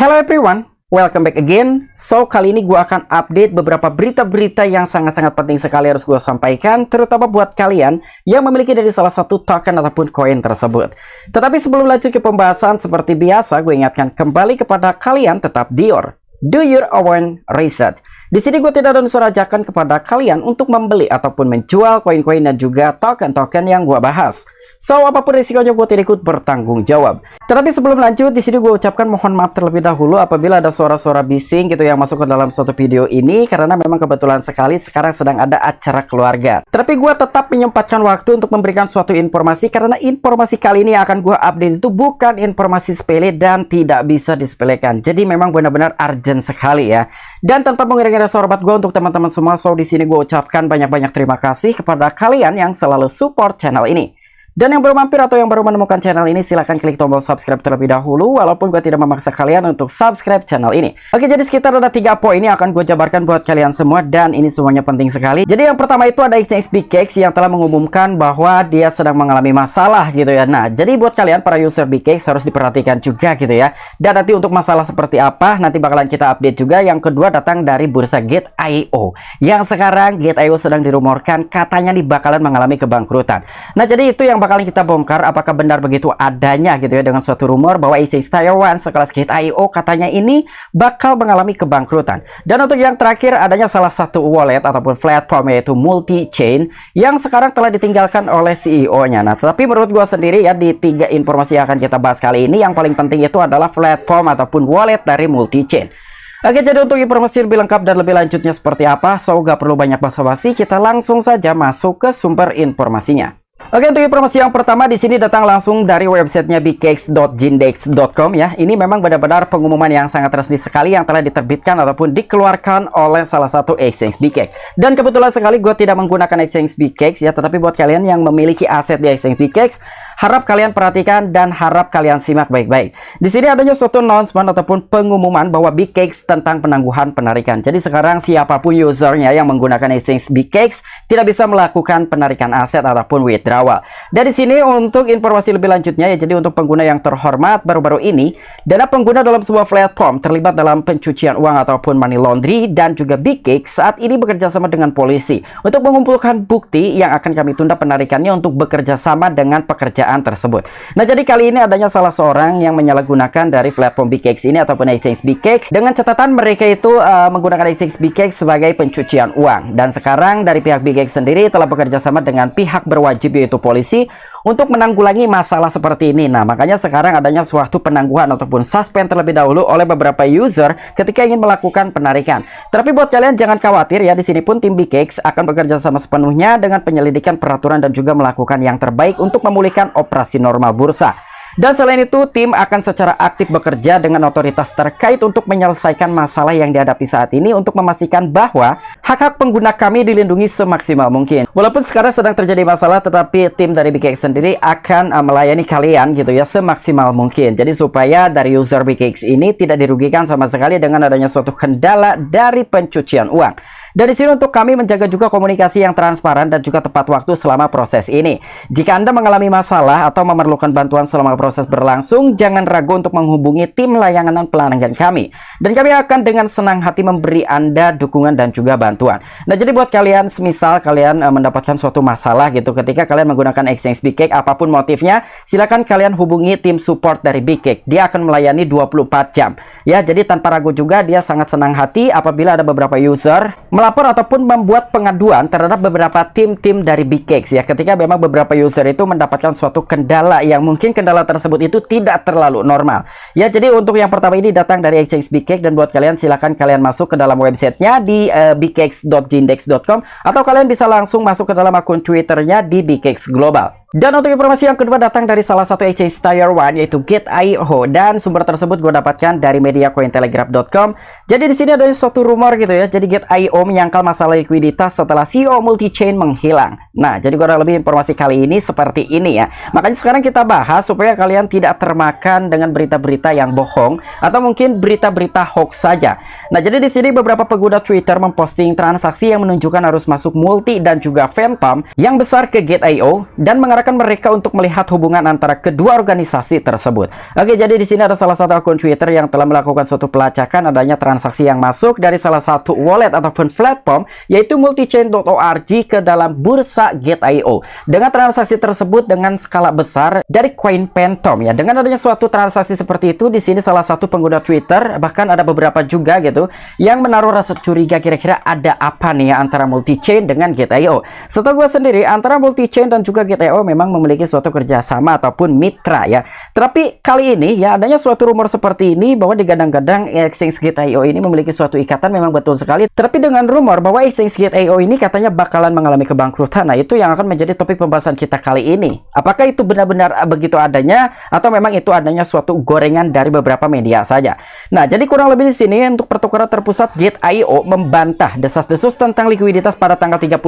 Hello everyone, welcome back again. So, kali ini gue akan update beberapa berita-berita yang sangat-sangat penting sekali harus gue sampaikan, terutama buat kalian yang memiliki dari salah satu token ataupun koin tersebut. Tetapi sebelum lanjut ke pembahasan, seperti biasa gue ingatkan kembali kepada kalian tetap do your own research. Di sini gue tidak ada unsur ajakan kepada kalian untuk membeli ataupun menjual koin-koin dan juga token-token yang gue bahas. So, apapun risikonya gue tidak ikut bertanggung jawab. Tetapi sebelum lanjut, di sini gue ucapkan mohon maaf terlebih dahulu apabila ada suara-suara bising gitu yang masuk ke dalam suatu video ini, karena memang kebetulan sekali sekarang sedang ada acara keluarga. Tetapi gue tetap menyempatkan waktu untuk memberikan suatu informasi, karena informasi kali ini yang akan gue update itu bukan informasi sepele dan tidak bisa disepelekan. Jadi memang benar-benar urgent sekali ya. Dan tanpa mengiringi rasa hormat gue untuk teman-teman semua, so di sini gue ucapkan banyak-banyak terima kasih kepada kalian yang selalu support channel ini. Dan yang baru mampir atau yang baru menemukan channel ini, silahkan klik tombol subscribe terlebih dahulu, walaupun gue tidak memaksa kalian untuk subscribe channel ini. Oke, jadi sekitar ada 3 poin yang akan gue jabarkan buat kalian semua, dan ini semuanya penting sekali. Jadi yang pertama itu ada Exchange BKX yang telah mengumumkan bahwa dia sedang mengalami masalah gitu ya. Nah, jadi buat kalian para user BKX harus diperhatikan juga gitu ya. Dan nanti untuk masalah seperti apa, nanti bakalan kita update juga. Yang kedua datang dari bursa Gate.io, yang sekarang Gate.io sedang dirumorkan katanya nih bakalan mengalami kebangkrutan. Nah, jadi itu yang bakalan kita bongkar apakah benar begitu adanya gitu ya, dengan suatu rumor bahwa exchange Taiwan sekelas Gate.io katanya ini bakal mengalami kebangkrutan. Dan untuk yang terakhir adanya salah satu wallet ataupun platform yaitu multi-chain yang sekarang telah ditinggalkan oleh CEO-nya. Nah, tetapi menurut gua sendiri ya, di 3 informasi yang akan kita bahas kali ini, yang paling penting itu adalah platform ataupun wallet dari multi-chain. Oke, jadi untuk informasi lebih lengkap dan lebih lanjutnya seperti apa, so gak perlu banyak basa-basi, kita langsung saja masuk ke sumber informasinya. Oke, untuk informasi yang pertama di sini datang langsung dari websitenya bkx.gindex.com ya. Ini memang benar-benar pengumuman yang sangat resmi sekali yang telah diterbitkan ataupun dikeluarkan oleh salah satu exchange BKX. Dan kebetulan sekali gue tidak menggunakan exchange BKX ya, tetapi buat kalian yang memiliki aset di exchange BKX, harap kalian perhatikan dan harap kalian simak baik-baik. Di sini adanya suatu announcement ataupun pengumuman bahwa BKX tentang penangguhan penarikan. Jadi sekarang siapapun usernya yang menggunakan exchange BKX tidak bisa melakukan penarikan aset ataupun withdrawal. Dari sini untuk informasi lebih lanjutnya ya, jadi untuk pengguna yang terhormat, baru-baru ini dana pengguna dalam sebuah platform terlibat dalam pencucian uang ataupun money laundry, dan juga BKX saat ini bekerja sama dengan polisi untuk mengumpulkan bukti yang akan kami tunda penarikannya untuk bekerja sama dengan pekerjaan tersebut. Nah, jadi kali ini adanya salah seorang yang menyalahgunakan dari platform BKX ini ataupun exchange BKX dengan catatan mereka itu menggunakan exchange BKX sebagai pencucian uang. Dan sekarang dari pihak BKX sendiri telah bekerja sama dengan pihak berwajib yaitu polisi untuk menanggulangi masalah seperti ini. Nah, makanya sekarang adanya suatu penangguhan ataupun suspend terlebih dahulu oleh beberapa user ketika ingin melakukan penarikan. Tapi buat kalian jangan khawatir ya, di sini pun tim BKX akan bekerja sama sepenuhnya dengan penyelidikan peraturan dan juga melakukan yang terbaik untuk memulihkan operasi normal bursa. Dan selain itu, tim akan secara aktif bekerja dengan otoritas terkait untuk menyelesaikan masalah yang dihadapi saat ini untuk memastikan bahwa hak-hak pengguna kami dilindungi semaksimal mungkin. Walaupun sekarang sedang terjadi masalah, tetapi tim dari BKX sendiri akan melayani kalian gitu ya semaksimal mungkin. Jadi supaya dari user BKX ini tidak dirugikan sama sekali dengan adanya suatu kendala dari pencucian uang. Dari sini untuk kami menjaga juga komunikasi yang transparan dan juga tepat waktu selama proses ini. Jika Anda mengalami masalah atau memerlukan bantuan selama proses berlangsung, jangan ragu untuk menghubungi tim layanan pelanggan kami. Dan kami akan dengan senang hati memberi Anda dukungan dan juga bantuan. Nah, jadi buat kalian, semisal kalian mendapatkan suatu masalah gitu ketika kalian menggunakan exchange BKX, apapun motifnya, silakan kalian hubungi tim support dari BKX. Dia akan melayani 24 jam. Ya, jadi tanpa ragu juga dia sangat senang hati apabila ada beberapa user melapor ataupun membuat pengaduan terhadap beberapa tim-tim dari BKX ya, ketika memang beberapa user itu mendapatkan suatu kendala yang mungkin kendala tersebut itu tidak terlalu normal. Ya, jadi untuk yang pertama ini datang dari exchange BKX, dan buat kalian silakan kalian masuk ke dalam websitenya di bkx.gindex.com atau kalian bisa langsung masuk ke dalam akun Twitternya di BKX Global. Dan untuk informasi yang kedua datang dari salah satu exchange Taiwan yaitu Gate.io, dan sumber tersebut gue dapatkan dari media cointelegraph.com. Jadi di sini ada suatu rumor gitu ya. Jadi Gate.io menyangkal masalah likuiditas setelah CEO multi-chain menghilang. Nah, jadi kurang lebih informasi kali ini seperti ini ya. Makanya sekarang kita bahas supaya kalian tidak termakan dengan berita-berita yang bohong atau mungkin berita-berita hoax saja. Nah, jadi di sini beberapa pengguna Twitter memposting transaksi yang menunjukkan arus masuk multi dan juga phantom yang besar ke Gate.io dan mengarahkan mengarahkan mereka untuk melihat hubungan antara kedua organisasi tersebut. Oke, jadi di sini ada salah satu akun Twitter yang telah melakukan suatu pelacakan adanya transaksi yang masuk dari salah satu wallet ataupun platform yaitu multichain.org ke dalam bursa Gate.io. Dengan transaksi tersebut dengan skala besar dari CoinPhantom ya. Dengan adanya suatu transaksi seperti itu, di sini salah satu pengguna Twitter, bahkan ada beberapa juga gitu yang menaruh rasa curiga kira-kira ada apa nih ya antara multichain dengan Gate.io. Setahu gue sendiri antara multichain dan juga Gate.io memang memiliki suatu kerjasama ataupun mitra ya. Tapi kali ini ya adanya suatu rumor seperti ini bahwa digadang-gadang exchange Gate.io ini memiliki suatu ikatan, memang betul sekali. Tapi dengan rumor bahwa exchange Gate.io ini katanya bakalan mengalami kebangkrutan, nah itu yang akan menjadi topik pembahasan kita kali ini. Apakah itu benar-benar begitu adanya atau memang itu adanya suatu gorengan dari beberapa media saja? Nah, jadi kurang lebih di sini untuk pertukaran terpusat Gate.io membantah desas-desus tentang likuiditas pada tanggal 31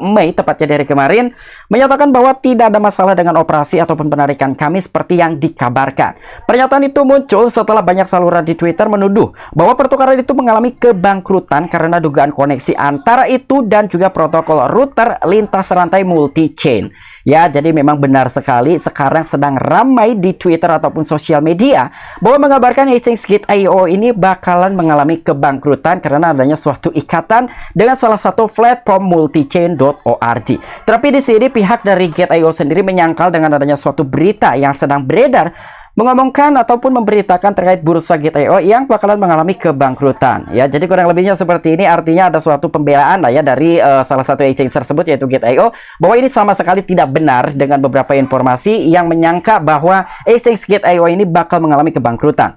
Mei tepatnya dari kemarin, menyatakan bahwa tidak ada masalah dengan operasi ataupun penarikan kami seperti yang dikabarkan. Pernyataan itu muncul setelah banyak saluran di Twitter menuduh bahwa pertukaran itu mengalami kebangkrutan karena dugaan koneksi antara itu dan juga protokol router lintas rantai multi-chain. Ya, jadi memang benar sekali sekarang sedang ramai di Twitter ataupun sosial media bahwa mengabarkan exchange Gate.io ini bakalan mengalami kebangkrutan karena adanya suatu ikatan dengan salah satu platform multichain.org. Tapi di sini pihak dari Gate.io sendiri menyangkal dengan adanya suatu berita yang sedang beredar mengomongkan ataupun memberitakan terkait bursa Gate.io yang bakalan mengalami kebangkrutan. Ya, jadi kurang lebihnya seperti ini, artinya ada suatu pembelaan lah ya dari salah satu exchange tersebut yaitu Gate.io bahwa ini sama sekali tidak benar dengan beberapa informasi yang menyangka bahwa exchange Gate.io ini bakal mengalami kebangkrutan.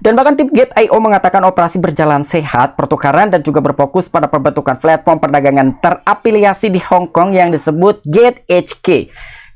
Dan bahkan tim Gate.io mengatakan operasi berjalan sehat, pertukaran dan juga berfokus pada pembentukan platform perdagangan terafiliasi di Hong Kong yang disebut GateHK.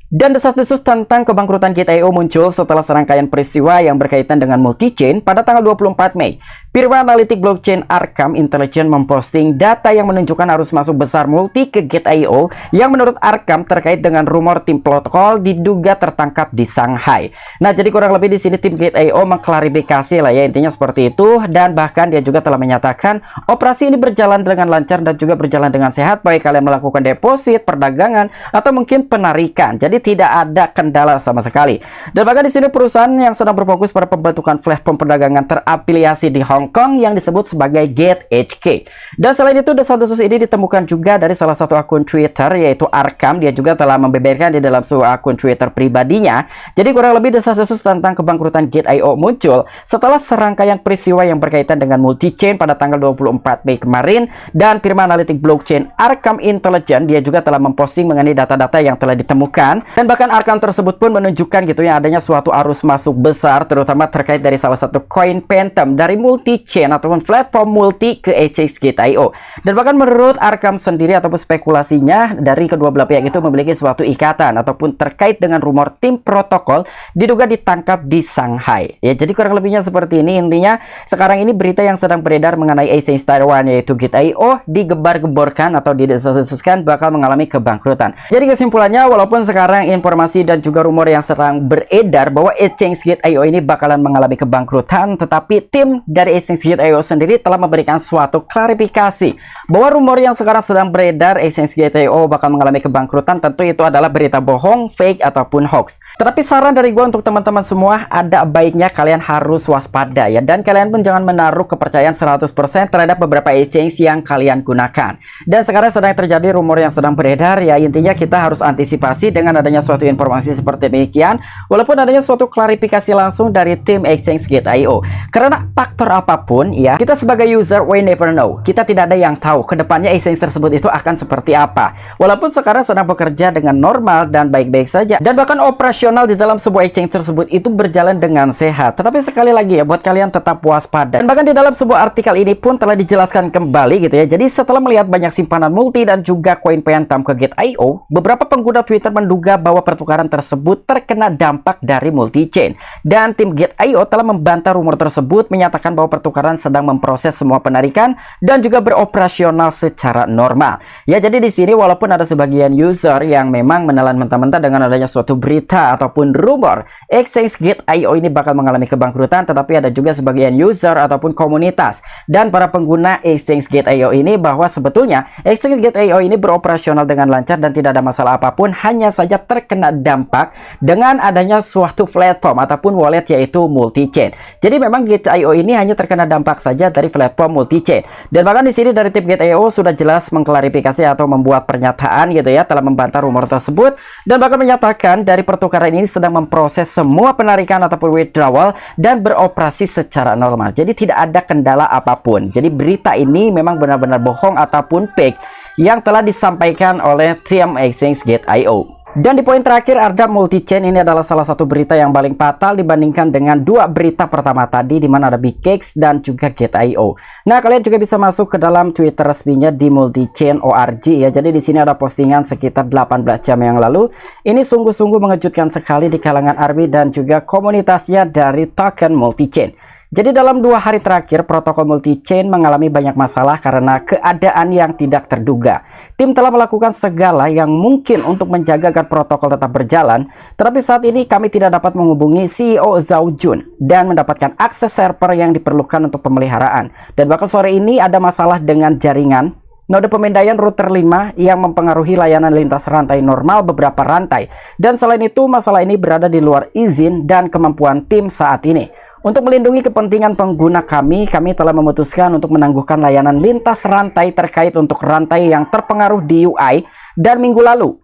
Dan desas-desus tentang kebangkrutan Gate.io muncul setelah serangkaian peristiwa yang berkaitan dengan multi-chain pada tanggal 24 Mei. Firma analitik blockchain Arkham Intelligence memposting data yang menunjukkan arus masuk besar multi ke Gate.io yang menurut Arkham terkait dengan rumor tim protokol diduga tertangkap di Shanghai. Nah, jadi kurang lebih di sini tim Gate.io mengklarifikasi lah ya, intinya seperti itu, dan bahkan dia juga telah menyatakan operasi ini berjalan dengan lancar dan juga berjalan dengan sehat baik kalian melakukan deposit, perdagangan atau mungkin penarikan. Jadi tidak ada kendala sama sekali. Dan bahkan di sini perusahaan yang sedang berfokus pada pembentukan platform perdagangan terafiliasi di Hong Kong yang disebut sebagai GateHK. Dan selain itu desas-desus ini ditemukan juga dari salah satu akun Twitter yaitu Arkham. Dia juga telah membeberkan di dalam sebuah akun Twitter pribadinya. Jadi kurang lebih desas-desus tentang kebangkrutan Gate.io muncul setelah serangkaian peristiwa yang berkaitan dengan multi-chain pada tanggal 24 Mei kemarin, dan firma analitik blockchain Arkham Intelligence dia juga telah memposting mengenai data-data yang telah ditemukan. Dan bahkan Arkham tersebut pun menunjukkan gitu ya adanya suatu arus masuk besar terutama terkait dari salah satu CoinPhantom dari multi-chain ataupun platform multi ke exchange Gate.io. Dan bahkan menurut Arkham sendiri ataupun spekulasinya dari kedua belah pihak itu memiliki suatu ikatan ataupun terkait dengan rumor tim protokol diduga ditangkap di Shanghai. Ya, jadi kurang lebihnya seperti ini. Intinya sekarang ini berita yang sedang beredar mengenai exchange Taiwan yaitu Gate.io digebar-geborkan atau didesas-desuskan bakal mengalami kebangkrutan. Jadi kesimpulannya, walaupun sekarang informasi dan juga rumor yang sedang beredar bahwa exchange Gate.io ini bakalan mengalami kebangkrutan, tetapi tim dari exchange Gate.io sendiri telah memberikan suatu klarifikasi bahwa rumor yang sekarang sedang beredar exchange Gate.io bakal mengalami kebangkrutan tentu itu adalah berita bohong, fake ataupun hoax. Tetapi saran dari gue untuk teman-teman semua, ada baiknya kalian harus waspada ya, dan kalian pun jangan menaruh kepercayaan 100% terhadap beberapa exchange yang kalian gunakan. Dan sekarang sedang terjadi rumor yang sedang beredar ya, intinya kita harus antisipasi dengan adanya suatu informasi seperti demikian, walaupun adanya suatu klarifikasi langsung dari tim exchange Gate.io. Karena faktor apapun ya, kita sebagai user we never know. Kita tidak ada yang tahu kedepannya exchange tersebut itu akan seperti apa. Walaupun sekarang sedang bekerja dengan normal dan baik-baik saja, dan bahkan operasional di dalam sebuah exchange tersebut itu berjalan dengan sehat. Tetapi sekali lagi ya, buat kalian tetap waspada. Dan bahkan di dalam sebuah artikel ini pun telah dijelaskan kembali gitu ya. Jadi setelah melihat banyak simpanan multi dan juga CoinPhantom ke Gate.io, beberapa pengguna Twitter menduga bahwa pertukaran tersebut terkena dampak dari multi-chain. Dan tim Gate.io telah membantah rumor tersebut, menyatakan bahwa pertukaran sedang memproses semua penarikan dan juga beroperasional secara normal. Ya, jadi di sini walaupun ada sebagian user yang memang menelan mentah-mentah dengan adanya suatu berita ataupun rumor ExchangeGate.io ini bakal mengalami kebangkrutan, tetapi ada juga sebagian user ataupun komunitas dan para pengguna ExchangeGate.io ini bahwa sebetulnya ExchangeGate.io ini beroperasional dengan lancar dan tidak ada masalah apapun, hanya saja terkena dampak dengan adanya suatu platform ataupun wallet yaitu multi-chain. Jadi memang Gate.io ini hanya terkena dampak saja dari platform multi-chain. Dan bahkan di sini dari tim Gate.io sudah jelas mengklarifikasi atau membuat pernyataan gitu ya, telah membantah rumor tersebut dan bahkan menyatakan dari pertukaran ini sedang memproses semua penarikan ataupun withdrawal dan beroperasi secara normal. Jadi tidak ada kendala apapun. Jadi berita ini memang benar-benar bohong ataupun fake yang telah disampaikan oleh tim ExchangeGate.io. Dan di poin terakhir, ada multi-chain ini adalah salah satu berita yang paling fatal dibandingkan dengan dua berita pertama tadi, di mana ada Bcash dan juga Gate.io. Nah, kalian juga bisa masuk ke dalam Twitter resminya di multichain.org ya. Jadi di sini ada postingan sekitar 18 jam yang lalu. Ini sungguh-sungguh mengejutkan sekali di kalangan ARMY dan juga komunitasnya dari token multi-chain. Jadi dalam 2 hari terakhir, protokol multi-chain mengalami banyak masalah karena keadaan yang tidak terduga. Tim telah melakukan segala yang mungkin untuk menjaga agar protokol tetap berjalan, tetapi saat ini kami tidak dapat menghubungi CEO Zhao Jun dan mendapatkan akses server yang diperlukan untuk pemeliharaan. Dan bahkan sore ini ada masalah dengan jaringan node pemindaian router 5 yang mempengaruhi layanan lintas rantai normal beberapa rantai. Dan selain itu, masalah ini berada di luar izin dan kemampuan tim saat ini. Untuk melindungi kepentingan pengguna kami telah memutuskan untuk menangguhkan layanan lintas rantai terkait untuk rantai yang terpengaruh di UI dan minggu lalu.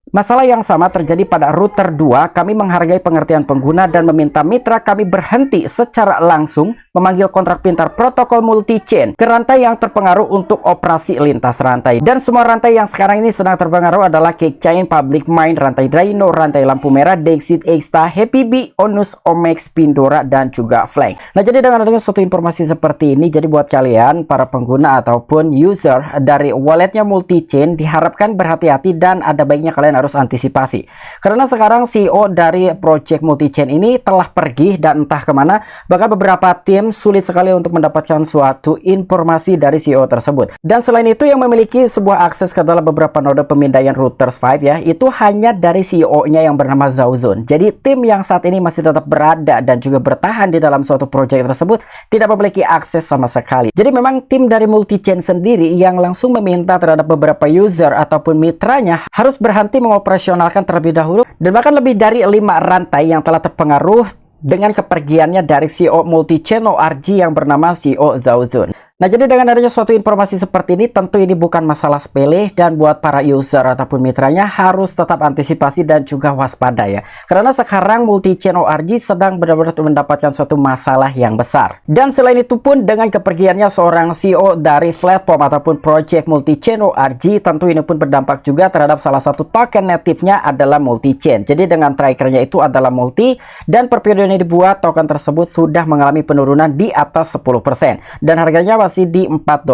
Masalah yang sama terjadi pada router 2. Kami menghargai pengertian pengguna dan meminta mitra kami berhenti secara langsung memanggil kontrak pintar protokol multi-chain ke rantai yang terpengaruh untuk operasi lintas rantai. Dan semua rantai yang sekarang ini sedang terpengaruh adalah Keykchain, Public Mind, rantai Draino, rantai lampu merah, Dexit, Exta, Happy Bee, Onus, Omex, Pindora, dan juga Flank. Nah, jadi dengan adanya suatu informasi seperti ini, jadi buat kalian para pengguna ataupun user dari walletnya multi-chain diharapkan berhati-hati dan ada baiknya kalian harus antisipasi. Karena sekarang CEO dari project multi-chain ini telah pergi dan entah kemana, bahkan beberapa tim sulit sekali untuk mendapatkan suatu informasi dari CEO tersebut. Dan selain itu, yang memiliki sebuah akses ke dalam beberapa node pemindaian routers 5 ya, itu hanya dari CEO-nya yang bernama Zhao Jun. Jadi tim yang saat ini masih tetap berada dan juga bertahan di dalam suatu project tersebut tidak memiliki akses sama sekali. Jadi memang tim dari multi-chain sendiri yang langsung meminta terhadap beberapa user ataupun mitranya harus berhenti mengoperasionalkan terlebih dahulu, dan bahkan lebih dari 5 rantai yang telah terpengaruh dengan kepergiannya dari CEO multichain.org yang bernama CEO Zhao Jun. Nah, jadi dengan adanya suatu informasi seperti ini, tentu ini bukan masalah sepele dan buat para user ataupun mitranya harus tetap antisipasi dan juga waspada ya. Karena sekarang multichain.org sedang benar-benar mendapatkan suatu masalah yang besar. Dan selain itu pun dengan kepergiannya seorang CEO dari platform ataupun project multichain.org, tentu ini pun berdampak juga terhadap salah satu token native-nya adalah multichain. Jadi dengan trackernya itu adalah multi, dan per periode yang dibuat token tersebut sudah mengalami penurunan di atas 10% dan harganya masih di $4.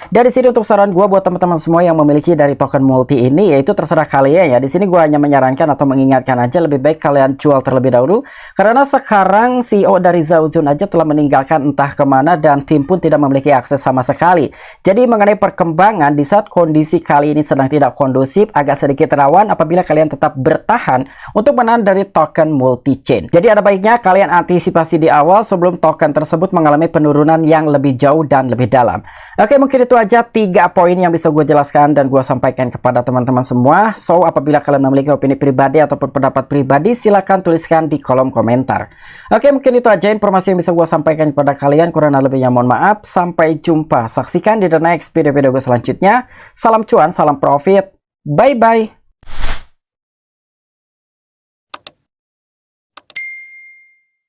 Dari sini untuk saran gue buat teman-teman semua yang memiliki dari token multi ini, yaitu terserah kalian ya. Di sini gue hanya menyarankan atau mengingatkan aja, lebih baik kalian jual terlebih dahulu karena sekarang CEO dari Zhao Jun aja telah meninggalkan entah kemana dan tim pun tidak memiliki akses sama sekali. Jadi mengenai perkembangan di saat kondisi kali ini sedang tidak kondusif, agak sedikit rawan apabila kalian tetap bertahan untuk menahan dari token multi-chain. Jadi ada baiknya kalian antisipasi di awal sebelum token tersebut mengalami penurunan yang lebih jauh dan lebih dalam. Oke, mungkin itu aja 3 poin yang bisa gue jelaskan dan gue sampaikan kepada teman-teman semua. So, apabila kalian memiliki opini pribadi ataupun pendapat pribadi, silahkan tuliskan di kolom komentar. Oke, mungkin itu aja informasi yang bisa gue sampaikan kepada kalian. Kurang lebihnya mohon maaf. Sampai jumpa. Saksikan di the next video-video gue selanjutnya. Salam cuan, salam profit. Bye-bye.